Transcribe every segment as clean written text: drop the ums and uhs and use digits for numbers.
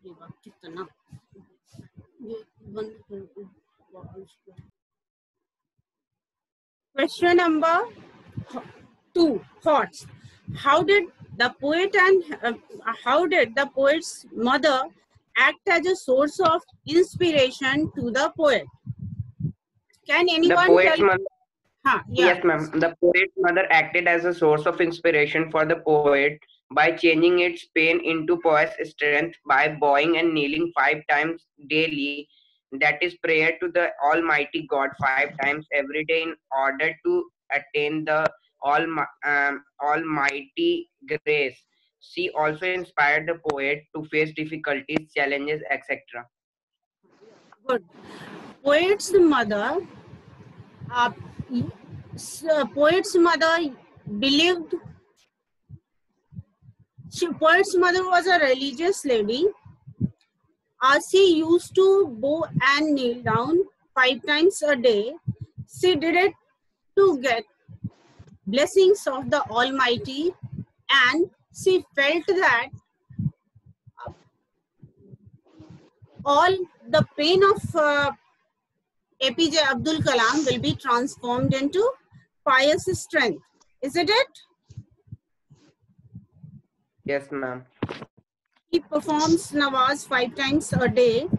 ये बात कितना ये बंद कर दो। Question number 2. Thoughts. How did the poet's mother act as a source of inspiration to the poet? Can The anyone poet's tell? mother, Yeah. yes, ma'am. The poet's mother acted as a source of inspiration for the poet by changing its pain into poet's strength by bowing and kneeling 5 times daily. That is prayer to the Almighty God 5 times every day in order to attain the Almighty grace. She also inspired the poet to face difficulties, challenges, etc. Good. Poet's mother. Poet's mother believed. Poet's mother was a religious lady. She used to bow and kneel down 5 times a day. She did it to get blessings of the Almighty, and she felt that all the pain of APJ Abdul Kalam will be transformed into pious strength. Isn't it? Yes, ma'am. He performs Nawaz 5 times a day.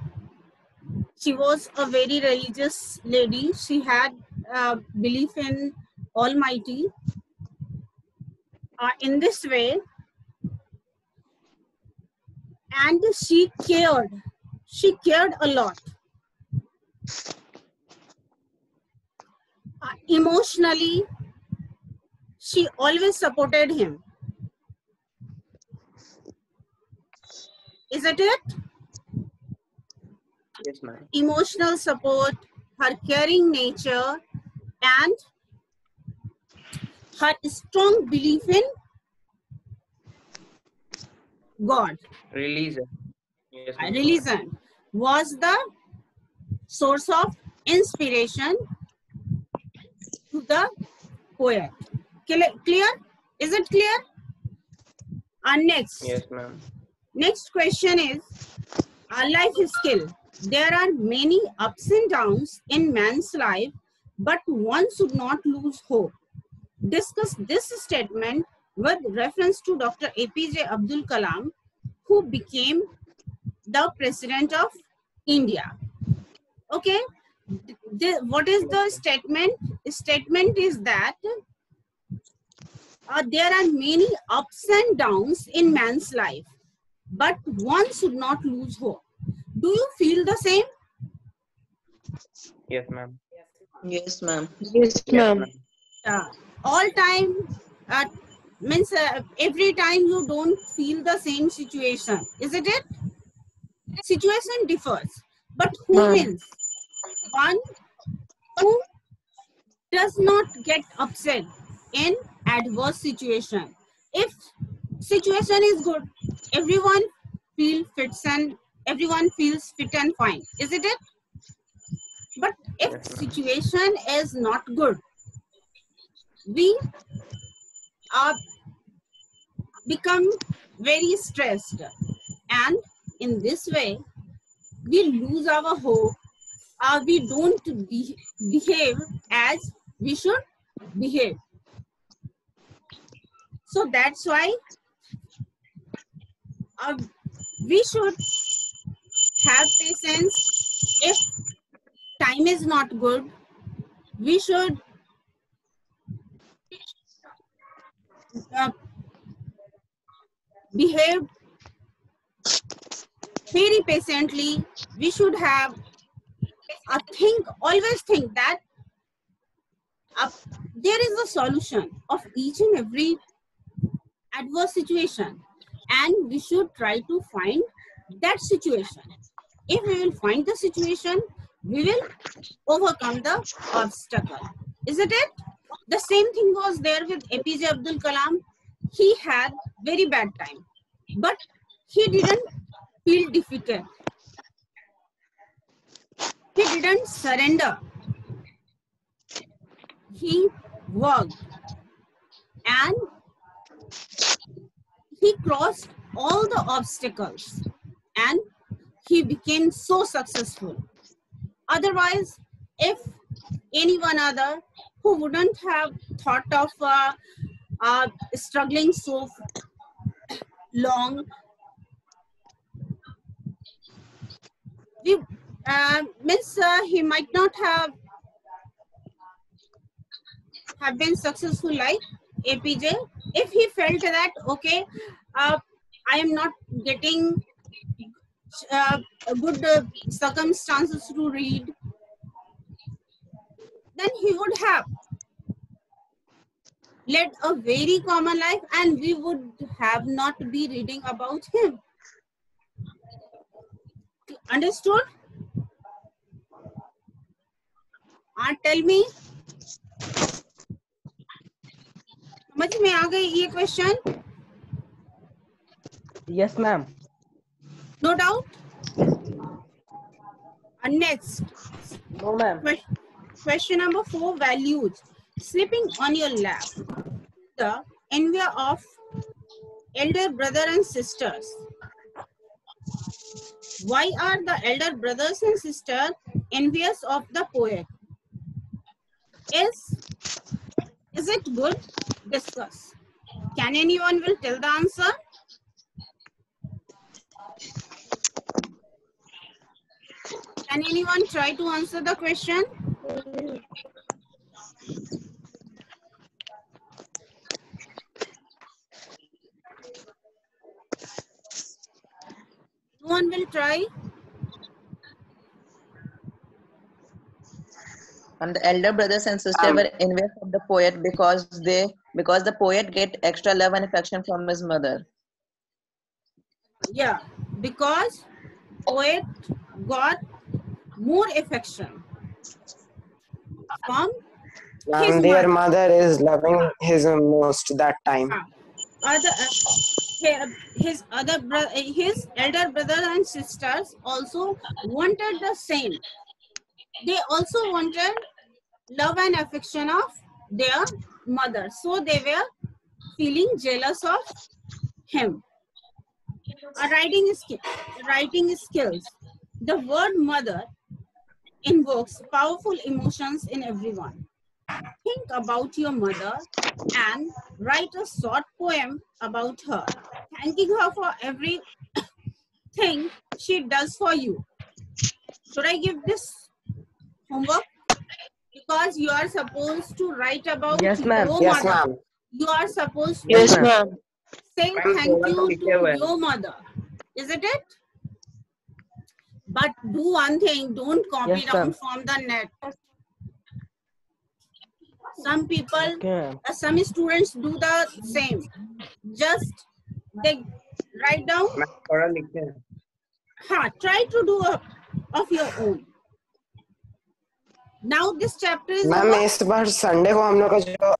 She was a very religious lady. She had belief in Almighty. In this way, and she cared a lot. Emotionally, she always supported him. Isn't it? Yes, ma'am. Emotional support, her caring nature, and her strong belief in God. Religion. Yes, ma'am. Religion was the source of inspiration to the poet. Clear? Is it clear? Next. Yes, ma'am. Next question is a life skill. There are many ups and downs in man's life, but one should not lose hope. Discuss this statement with reference to Dr. APJ Abdul Kalam, who became the President of India. Okay, what is the statement? Statement is that there are many ups and downs in man's life, but one should not lose hope. Do you feel the same? Yes, ma'am. Yes, ma'am. Yes, ma'am. All time means every time you don't feel the same situation, isn't it? Situation differs, but who wins? One who does not get upset in adverse situation. If situation is good, everyone feels fit and fine, isn't it? But if situation is not good, we become very stressed, and in this way we lose our hope. We don't behave as we should behave. So that's why we should have patience. If time is not good, we should behave very patiently. We should have always think that there is a solution of each and every adverse situation, and we should try to find that situation. If we will find the situation, we will overcome the obstacle. Isn't it? The same thing was there with APJ Abdul Kalam. He had very bad time, but he didn't feel defeated. He didn't surrender. He worked and he crossed all the obstacles, and he became so successful. Otherwise, if anyone other who wouldn't have thought of struggling so long, we means he might not have been successful like APJ if he felt that okay, I am not getting good circumstances to read, then he would have led a very common life and we would have not be reading about him. Understood? Tell me. समझ में आ गई ये question? Yes, ma'am. No doubt? Next. No, ma'am. Question number 4, values. Sleeping on your lap. The envy of elder brother and sisters. Why are the elder brothers and sisters envious of the poet? Is it good? Discuss. Can anyone will tell the answer? Can anyone try to answer the question? No one will try. And the elder brothers and sisters were envious of the poet because the poet get extra love and affection from his mother. Yeah, because poet got more affection from his their mother. mother is loving his most that time. His elder brother and sisters also wanted the same. They also wanted love and affection of their mother, so they were feeling jealous of him. Writing skills. The word mother invokes powerful emotions in everyone. Think about your mother and write a short poem about her, thanking her for everything she does for you. Should I give this homework? Because you are supposed to write about Yes, ma'am. your Yes, mother. ma'am. You are supposed to Yes, ma'am. say thank you to your mother. Isn't it? But do one thing, don't copy Yes, down ma'am. from the net. Some people, Okay. some students do the same. Just they write down. Try to do of your own. Now this chapter is ma'am over. इस बार Sunday को हम लोग का जो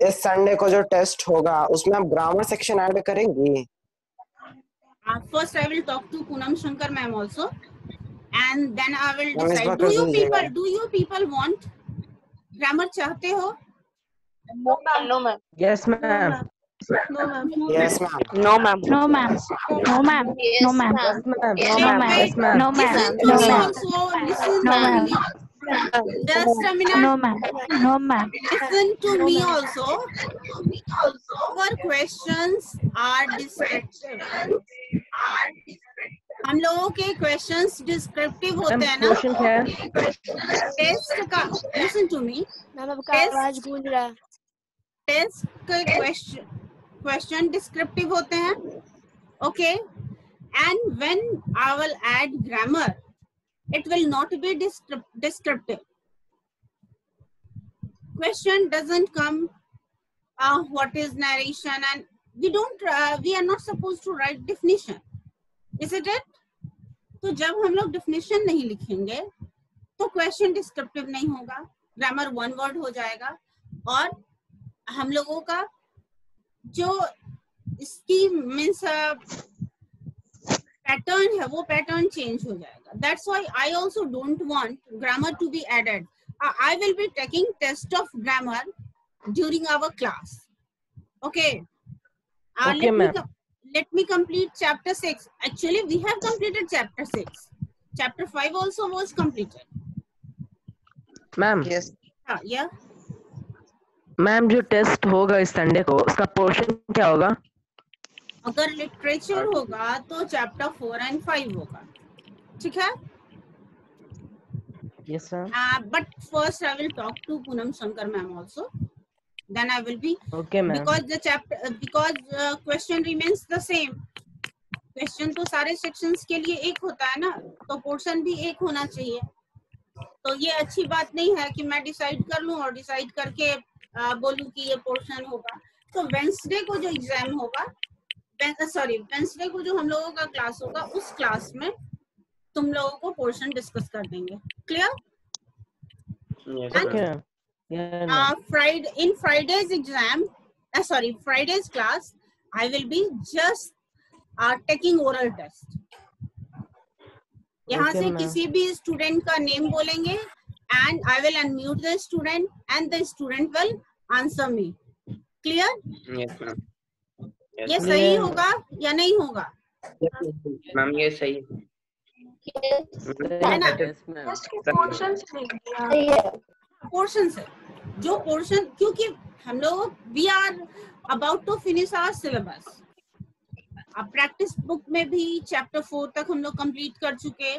इस Sunday को जो test होगा उसमें आप ग्रामर सेक्शन ऐड करेंगी? First I will talk to Poonam Shankar ma'am also, and then I will Ma'am, इस decide. बार कर दीजिएगा। Do you people want grammar? चाहते हो? No, ma'am. No, ma'am. Yes, ma'am. No, ma'am. Yes, ma'am. No, ma'am. No, ma'am. No, ma'am. Yes, No, ma'am. Yes, ma'am. Yes, No, ma'am. Yes, ma'am. No, ma'am. Listen to No, me ma'am. also. Listen No, to ma'am. me. Just a minute. No, ma'am. No, ma'am. Listen to me also. Our questions are descriptive. हम लोगों के questions descriptive होते हैं ना? Question क्या है? Test का listen to me. Ma'am आपका आवाज गूंज रहा है. Test के question descriptive होते हैं. Okay. And when I will add grammar, it will not be descriptive. Question doesn't come. What is narration, and we are not supposed to write definition, isn't it? तो जब हम लोग definition नहीं लिखेंगे तो question descriptive नहीं होगा, grammar one word हो जाएगा और हम लोगों का जो इसकी means pattern है वो pattern change हो जाएगा. That's why I also don't want grammar to be added. I will be taking test of grammar during our class. Okay. Okay, ma'am. let me complete chapter 6. Actually, we have completed chapter 6. Chapter 5 also was completed. Ma'am Yes. Yeah. Ma'am जो test होगा इस Sunday को उसका portion क्या होगा? अगर literature होगा तो चैप्टर 4 and 5 होगा. ठीक है? Yes ma'am. But first I will talk to Poonam Shankar ma'am also. Then I will be, okay ma'am. because the chapter, because question remains the same. Question तो सारे sections के लिए एक होता है ना, तो portion भी एक होना चाहिए. तो ये अच्छी बात नहीं है कि मैं डिसाइड कर लूं और डिसाइड करके बोलूं कि ये पोर्शन होगा. तो वेंसडे को जो एग्जाम होगा, वेंसडे को जो हम लोगों का क्लास होगा, उस क्लास में तुम लोगों को पोर्शन डिस्कस कर देंगे. Clear? Okay ma'am. Friday's exam, Friday's class, I will be just taking oral test. यहाँ से किसी भी स्टूडेंट का नेम बोलेंगे and I will unmute the student and the student will answer me. Clear? Yes, ma'am. ये सही होगा या नहीं होगा? मैम ये सही है ना? पोर्शन से जो पोर्शन, क्योंकि हम लोग we are about to finish our syllabus. अब प्रैक्टिस बुक में भी चैप्टर 4 तक हम लोग कंप्लीट कर चुके.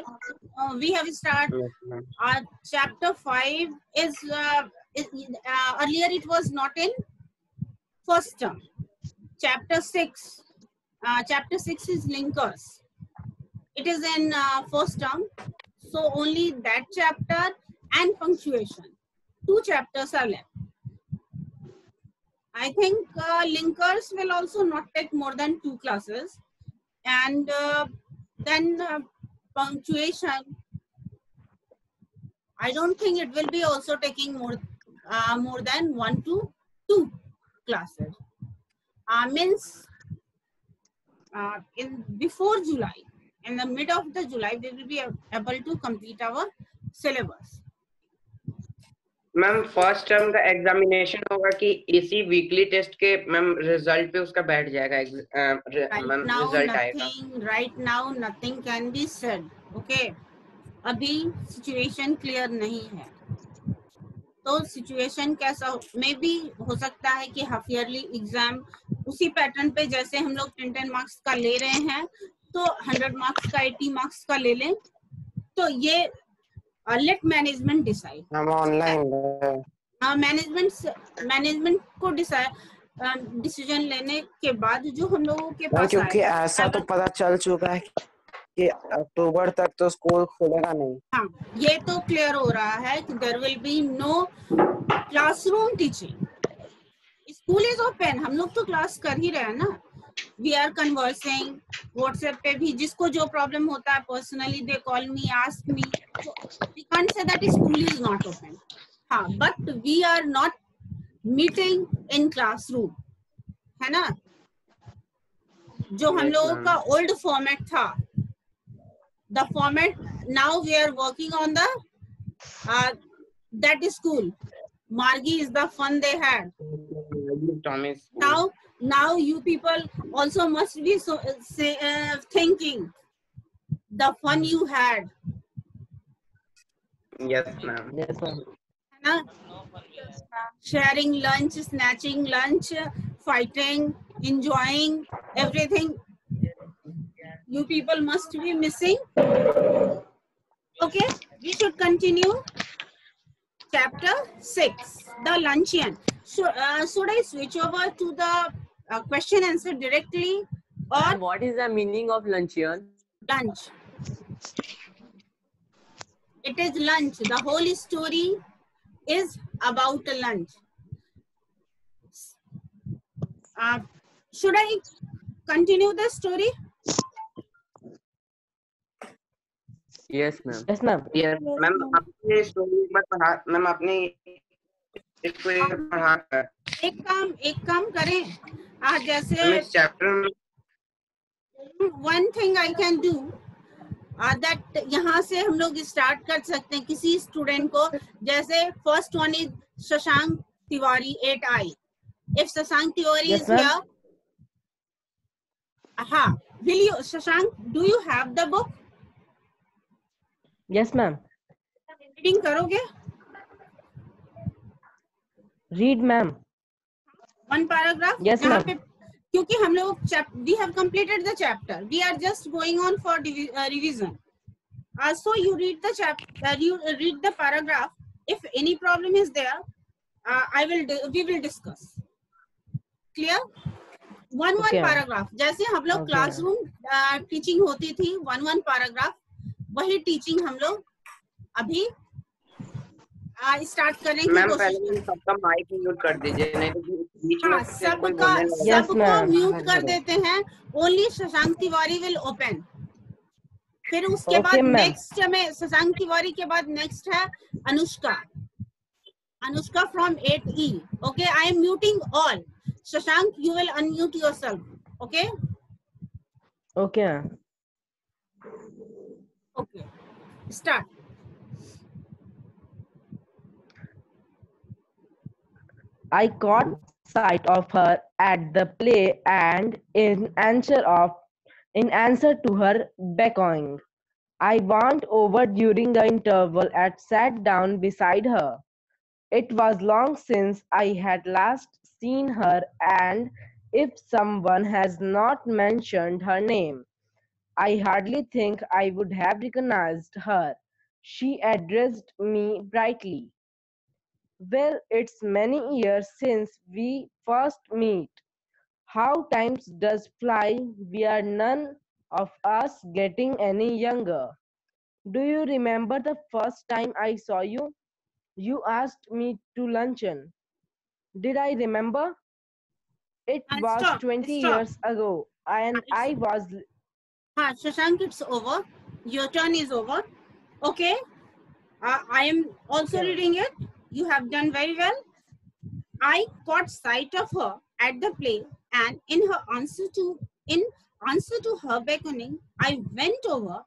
We have start chapter 5 is earlier it was not in first term. Chapter 6 is linkers. It is in first term, so only that chapter and punctuation. 2 chapters are left. I think linkers will also not take more than 2 classes, and then punctuation, I don't think it will be also taking more than 1 to 2 classes. Means in before July, in the mid of the July, we will be able to complete our syllabus. Ma'am first term का examination होगा कि इसी weekly test के ma'am result पे उसका बैठ जाएगा. Ma'am result आएगा. Right now nothing can be said. Okay, अभी सिचुएशन क्लियर नहीं है. तो सिचुएशन कैसा मे बी हो सकता है कि हाफ ईयरली एग्जाम उसी पैटर्न पे जैसे हम लोग 10 मार्क्स का ले रहे हैं, तो 100 मार्क्स का 80 मार्क्स का ले लें. तो ये लेट मैनेजमेंट डिसाइड. हम ऑनलाइन मैनेजमेंट को डिसीजन लेने के बाद जो हम लोगों के पास, क्योंकि ऐसा तो पता चल चुका है कि अक्टूबर तक तो स्कूल खुलेगा नहीं. हाँ, ये तो क्लियर हो रहा है कि there will be no classroom teaching. School is open, हम लोग तो क्लास कर ही रहे हैं ना. वी आर कन्वर्सिंग व्हाट्सएप पे भी. जिसको जो प्रॉब्लम होता है personally they call me, ask me. We can't say that school is not open. हाँ, but we are not meeting in classroom, है ना. जो हम लोगों का ओल्ड फॉर्मेट था, the format now we are working on the that school. Margi is the fun they had. Now you people also must be thinking the fun you had. Yes, ma'am. Yes, ma'am. है ना? Sharing lunch, snatching lunch, fighting, enjoying everything. You people must be missing. Okay, we should continue. Chapter 6, the luncheon. So, should I switch over to the question answer directly, or what is the meaning of luncheon? Lunch. It is lunch. The whole story is about a lunch. Should I continue the story? Yes, ma'am. Yes, ma'am. Yes, ma'am आपने story मत पढ़ा. Ma'am आपने इसको पढ़ा कर एक काम करें. जैसे chapter one thing I can do that यहाँ से हम लोग स्टार्ट कर सकते हैं किसी स्टूडेंट को. जैसे first one is Shashank Tiwari 8I. If Shashank Tiwari is here, Aha. Will you, Shashank, do you have the book? Yes, ma'am. Reading करोगे? Read, ma'am. One paragraph. Yes, यहाँ ma'am. पे क्योंकि हम लोग we have completed the chapter. We are just going on for revision. So you read the chapter. You read the paragraph. If any problem is there, we will discuss. Clear? One Okay. paragraph. जैसे हम लोग Okay. Classroom teaching होती थी, one paragraph, वही teaching हम लोग अभी start करने की मैम कोशिश पहले करें। सबका माइक म्यूट कर दीजिए, नहीं तो बीच में हाँ, से कोई बोलने लगे। Yes, सबको ma'am. म्यूट कर देते हैं। Only Shashank Tiwari will open. फिर उसके Okay, बाद ma'am. नेक्स्ट में शशांक तिवारी के बाद नेक्स्ट है Anushka. Anushka from 8E. Okay, I am muting all. Shashank, you will unmute yourself. Okay Okay, ma'am. Okay, start. I caught sight of her at the play, and in answer to her beckoning, I went over during the interval and sat down beside her. It was long since I had last seen her, and if someone has not mentioned her name, I hardly think I would have recognized her. She addressed me brightly. Well, it's many years since we first met. How time does fly. We are none of us getting any younger. Do you remember the first time I saw you? You asked me to luncheon. Did I remember? It And was stop. 20 Stop. years ago, and I was. हाँ, Shashank, it's over. Your turn is over. Okay. I am also Okay. reading it. You have done very well. I caught sight of her at the play, and in answer to her beckoning, I went over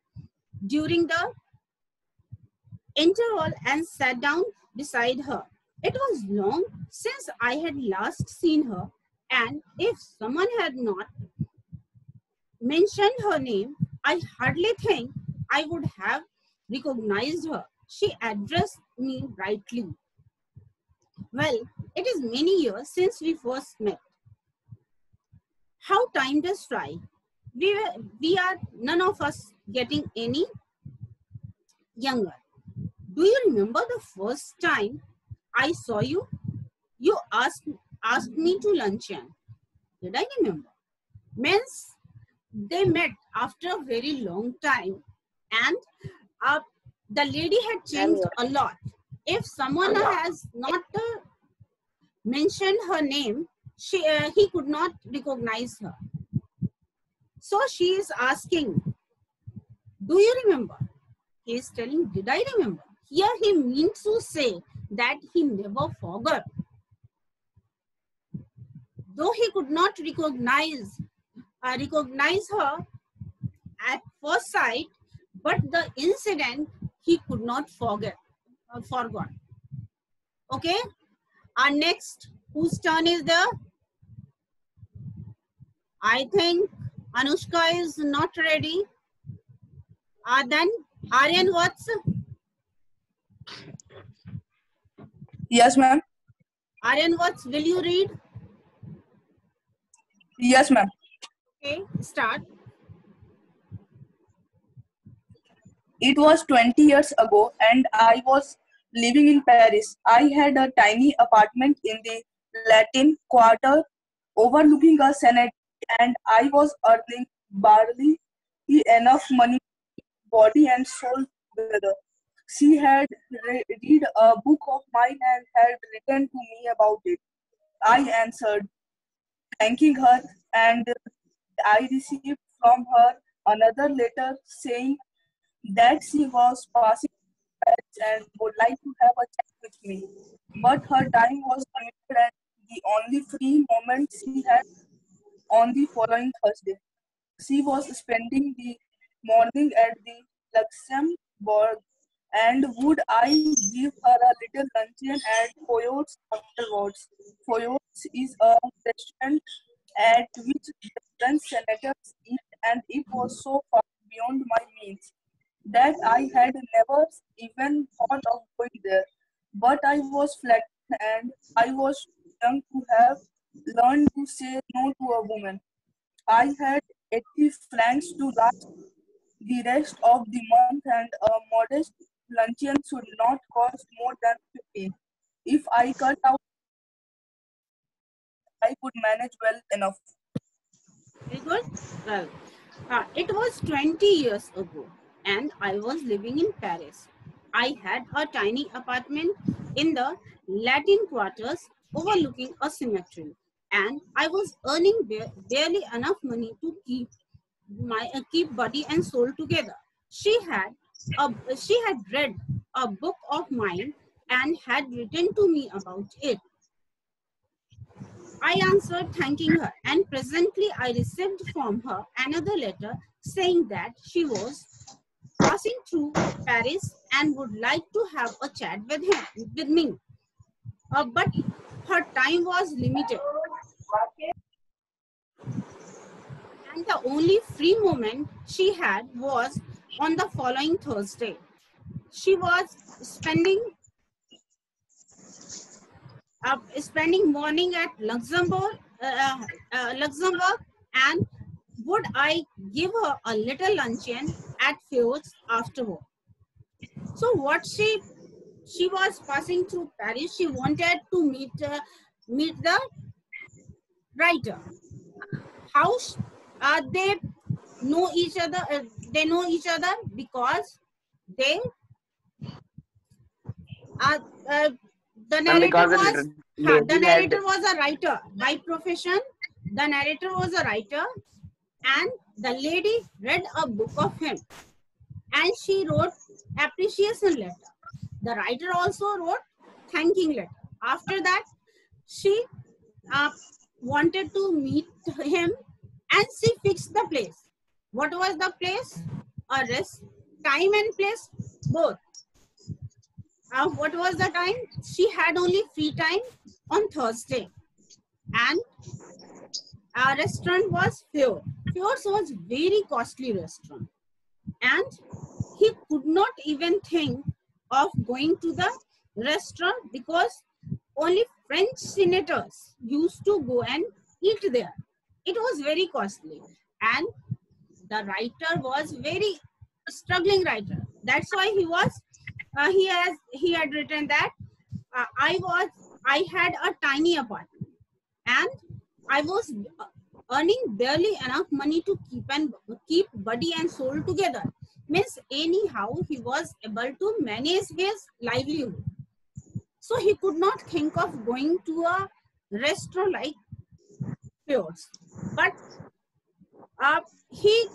during the interval and sat down beside her. It was long since I had last seen her, and if someone had not mentioned her name, I hardly think I would have recognized her. She addressed me brightly. Well, it is many years since we first met. How time does fly. We are none of us getting any younger. Do you remember the first time I saw you? You asked me to luncheon. Did I remember? Means they met after a very long time, and the lady had changed a lot. If someone has not mentioned her name, he could not recognize her. So she is asking, do you remember? He is telling, did I remember? Here he means to say that he never forgot. Though he could not recognize her at first sight, but the incident he could not forgot. Okay. Our next, whose turn is there? I think Anushka is not ready. Then Aryan, what's? Yes, ma'am. Aryan, what's? Will you read? Yes, ma'am. Okay, start. It was 20 years ago, and I was living in Paris. I had a tiny apartment in the Latin Quarter overlooking a Senate, and I was earning barely enough money, body and soul together. She had read a book of mine and had written to me about it. I answered, thanking her, and I received from her another letter saying that she was passing and would like to have a chat with me. But her time was limited, and the only free moment she had on the following Thursday. She was spending the morning at the Luxembourg, and would I give her a little luncheon at Foyot's afterwards? Foyot's is a restaurant at which the French senators eat, and it was so far beyond my means that I had never even thought of going there. But I was flattered, and I was young to have learned to say no to a woman. I had 80 francs to last the rest of the month, and a modest luncheon should not cost more than 15. If I cut out, I would manage well enough. Very good. Well, it was 20 years ago, and I was living in Paris. I had a tiny apartment in the Latin quarters overlooking a cemetery, and I was earning barely enough money to keep body and soul together. She had read a book of mine and had written to me about it. I answered thanking her, and presently I received from her another letter saying that she was passing through Paris and would like to have a chat with me. But her time was limited, and the only free moment she had was on the following Thursday. She was spending morning at Luxembourg, and would I give her a little luncheon at Field's afterward. So what she was passing through Paris. She wanted to meet the writer. How they know each other? They know each other because they the narrator was a writer by profession. The narrator was a writer, and the lady read a book of him, and she wrote appreciation letter. The writer also wrote thanking letter. After that, she wanted to meet him, and she fixed the place. What was the place? A rest, time and place, both. What was the time? She had only free time on Thursday, and our restaurant was Fjord. Fjord's was very costly restaurant, and he could not even think of going to the restaurant because only French senators used to go and eat there. It was very costly, and the writer was very struggling writer. That's why he had written that I had a tiny apartment, and I was earning barely enough money to keep body and soul together. Means anyhow he was able to manage his livelihood. So he could not think of going to a restaurant like yours, but he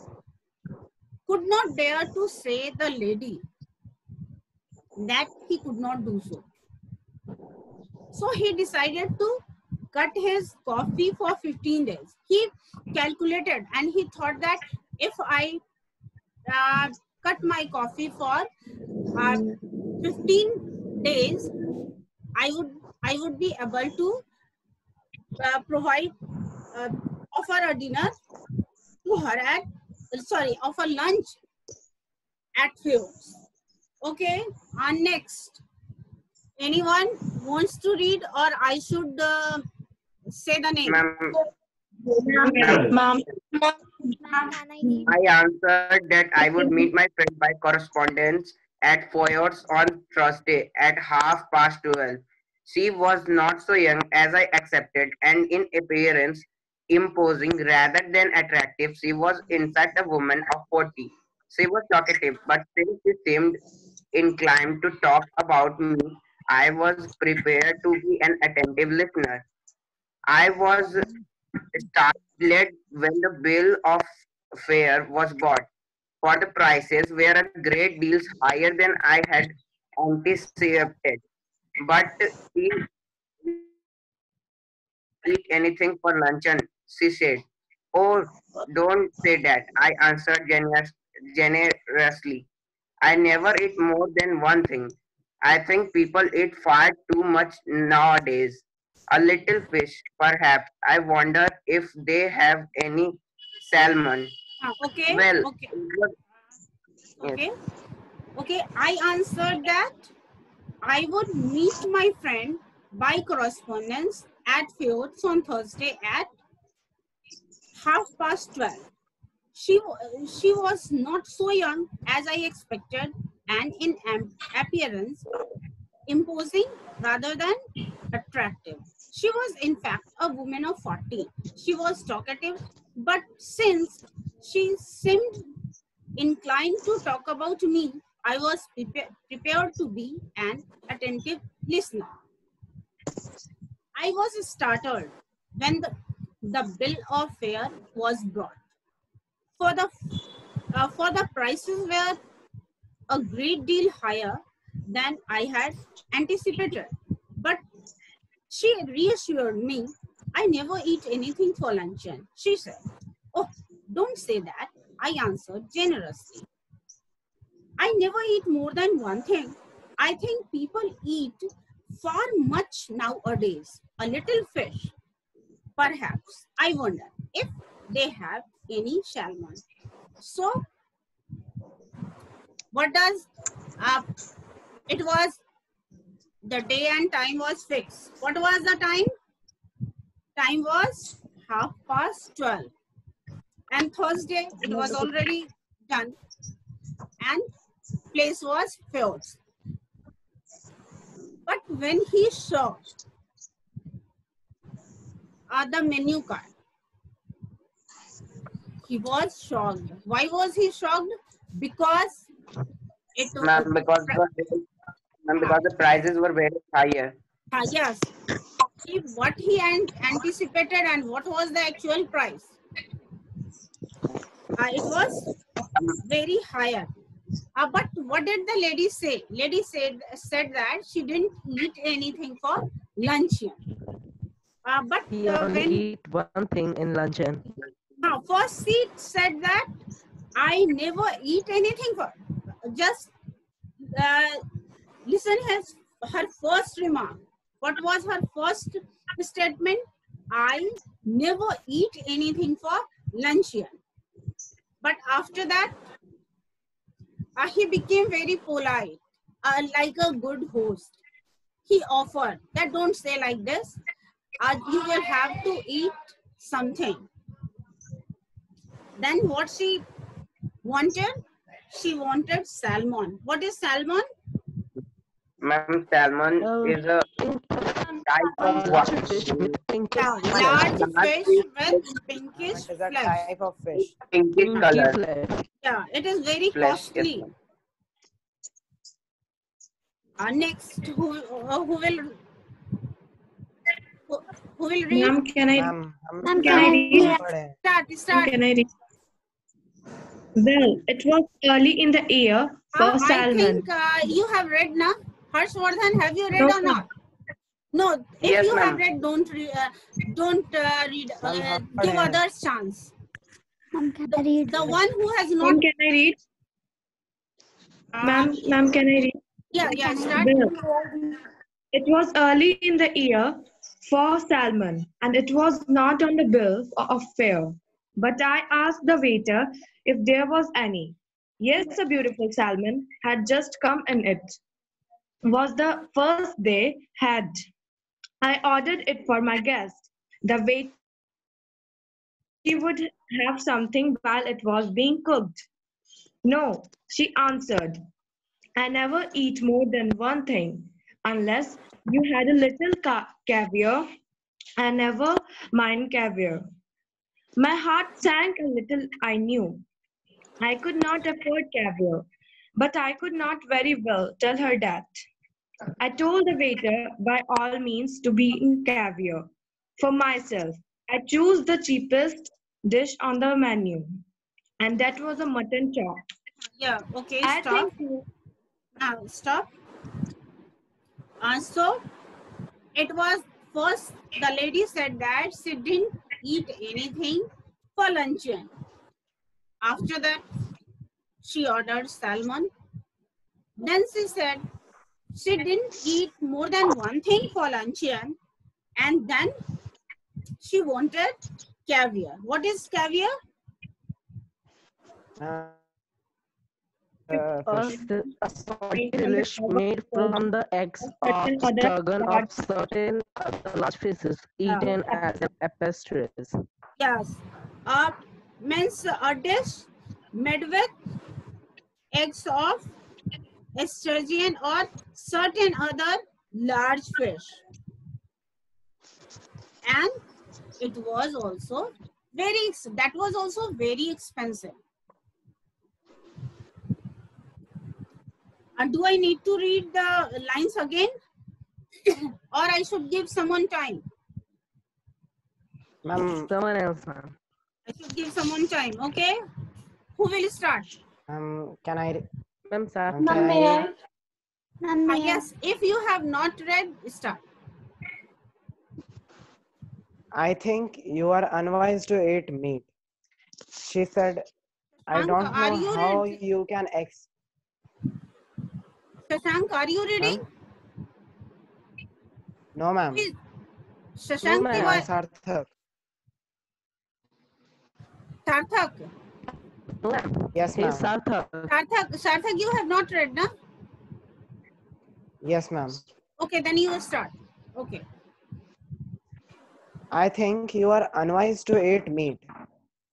could not dare to say the lady that he could not do so. So he decided to cut his coffee for 15 days. He calculated and he thought that if I cut my coffee for 15 days, I would be able to offer a dinner to her offer lunch at Field's. Okay, and next. Anyone wants to read, or I should say the name? Ma'am. I answered that I would meet my friend by correspondence at Foyot's on Thursday at 12:30. She was not so young as I accepted, and in appearance imposing rather than attractive. She was in fact a woman of 40. She was talkative, but since she seemed inclined to talk about me, I was prepared to be an attentive listener. I was startled when the bill of fare was bought, for the prices were a great deal higher than I had anticipated. But she eat anything for luncheon, she said. Oh, don't say that, I answered generously. I never eat more than one thing. I think people eat far too much nowadays. A little fish, perhaps. I wonder if they have any salmon. Okay, Well, okay, yes. okay, okay. I answered that I would meet my friend by correspondence at Fjords on Thursday at 12:30. She was not so young as I expected, and in appearance imposing rather than attractive. She was in fact a woman of 40. She was talkative, but since she seemed inclined to talk about me, I was prepared to be an attentive listener. I was startled when the bill of fare was brought. For the prices were a great deal higher than I had anticipated. But she reassured me, I never eat anything for luncheon. She said, oh, don't say that. I answered generously. I never eat more than one thing. I think people eat far much nowadays. A little fish, perhaps. I wonder if they have any salmon. So, what does it was the day and time was fixed. What was the time? Time was 12:30. And Thursday, it was already done. And place was filled. But when he saw the menu card, he was shocked. Why was he shocked? Because it Ma'am, because the prices were very higher. yes. What he anticipated and what was the actual price? It was very higher. But what did the lady say? Lady said that she didn't eat anything for luncheon. But He only eat one thing in luncheon. First she said that I never eat anything for. Just listen her first remark. What was her first statement? I never eat anything for luncheon. But after that, he became very polite, like a good host. He offered that don't say like this. You will have to eat something. Then what she wanted? She wanted salmon. What is salmon? Ma'am, salmon is a type of large fish with pinkish It is a flesh. type of fish. pinkish color. Yeah, it is very Flesh, costly. Next, who will read? Ma'am, can I? Ma'am, Can I read? Start. Can I read? Well, it was early in the year for I salmon. think you have read now. Harshvardhan, have you read No, or not? No, if Yes, you have ma'am. read, don't read. Give others chance. Ma'am, can I read? The one who has not. Ma'am, can I read? Ma'am, can I read? Yeah, start. Well, it was early in the year for salmon, and it was not on the bill of fare. But I asked the waiter if there was any. Yes, a beautiful salmon had just come in. It was the first they had. I ordered it for my guest. The waiter she would have something while it was being cooked. No, she answered. I never eat more than one thing, unless you had a little caviar. I never mind caviar. My heart sank a little, I knew. I could not afford caviar, but I could not very well tell her that. I told the waiter by all means to be in caviar. For myself, I chose the cheapest dish on the menu, and that was a mutton chop. Yeah, okay, I stop. think Now, stop. So, it was first, the lady said that she didn't eat anything for luncheon. After that, she ordered salmon. Then she said she didn't eat more than one thing for luncheon. And then she wanted caviar. What is caviar? A salty relish made from the eggs or struggle of certain other large fishes eaten as pastries. Yes. Means a dish made with eggs of esturgeon or certain other large fish. And it was also that was also very expensive. And do I need to read the lines again? Or I should give someone time? Someone else, ma'am. I should give someone time, okay? Who will start? Can I? Ma'am, sir. Yes, if you have not read, start. I think you are unwise to eat meat. She said, I don't know how you can Shashank, are you reading? No, ma'am. Shashank, no, ma'am. Sarthak. Sarthak? Yes, ma'am. Sarthak, you have not read, no? Yes, ma'am. Okay, then you start. Okay. I think you are unwise to eat meat,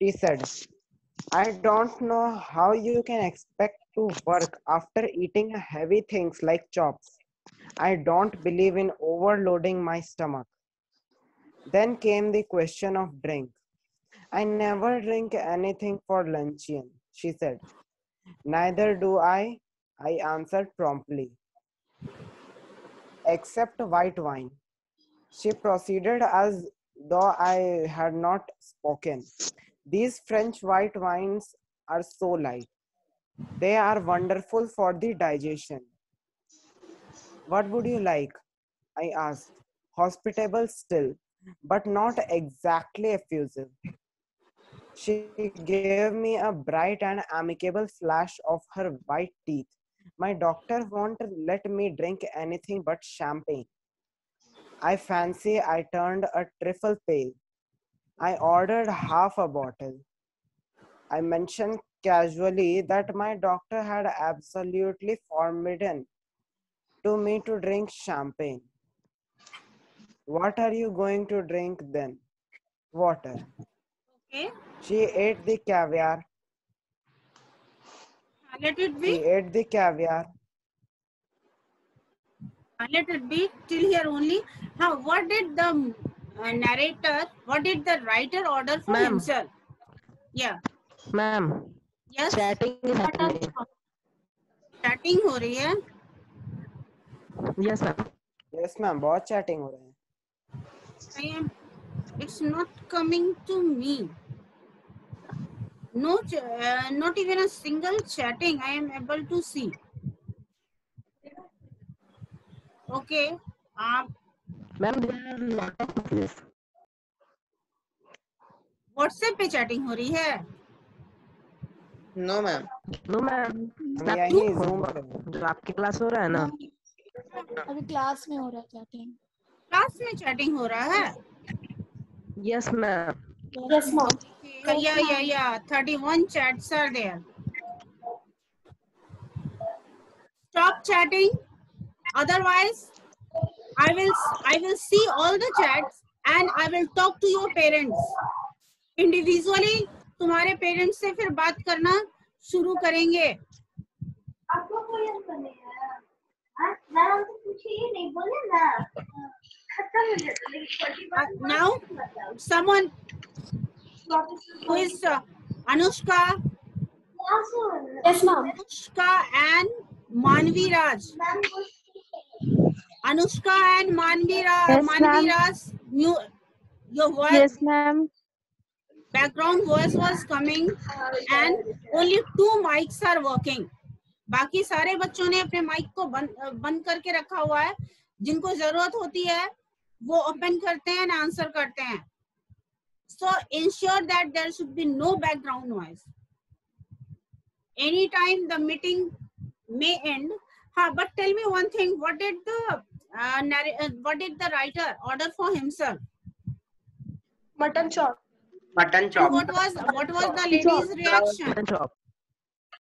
he said. I don't know how you can expect to work after eating heavy things like chops. I don't believe in overloading my stomach. Then came the question of drink. I never drink anything for luncheon, she said. Neither do I answered promptly. Except white wine. She proceeded as though I had not spoken. These French white wines are so light. They are wonderful for the digestion. What would you like? I asked, hospitable still, but not exactly effusive. She gave me a bright and amicable flash of her white teeth. My doctor won't let me drink anything but champagne. I fancy I turned a trifle pale. I ordered half a bottle. I mentioned casually that my doctor had absolutely forbidden to me to drink champagne. What are you going to drink then? Water. Okay. She ate the caviar. Let it be. She ate the caviar. Let it be till here only. Now, what did the narrator, what did the writer order for himself? Yeah. Ma'am. Yes. Chatting is happening. Chatting हो रही है. Yes, ma'am. Yes, ma'am. बहुत chatting हो रही है. It's not coming to me. No, not even a single chatting I am able to see. Okay. Ma'am, there are a lot of messages. WhatsApp पे chatting हो रही है? No, ma'am. No, ma'am. यही Zoom पे. जो आपकी class हो रहा है ना? अभी क्लास में हो रहा है चैटिंग. क्लास में chatting हो रहा है? Yes, ma'am. Yes, ma'am. Yeah. 31 chats are there. Stop chatting. Otherwise, I will see all the chats and I will talk to your parents. Individually, तुम्हारे पेरेंट्स से फिर बात करना शुरू करेंगे. आपको कोई नहीं है. मैम तो पूछिए नहीं बोले ना. खत्म हो जाता लेकिन छोटी बात. Now, someone who is Anushka. Yes, ma'am. Anushka and Manvi Raj. Anushka and Manvi Raj, your voice. Yes, ma'am. Background voice was coming and only 2 mics are working. बाकी सारे बच्चों ने अपने माइक को बंद करके रखा हुआ है. जिनको जरूरत होती है वो ओपन करते हैं and आंसर करते हैं. So ensure that there should be no background noise. Anytime the meeting may end. But tell me one thing. What did the what did the writer order for himself? Mutton chop. Mutton And chop. what was the lady's reaction? Mutton chop.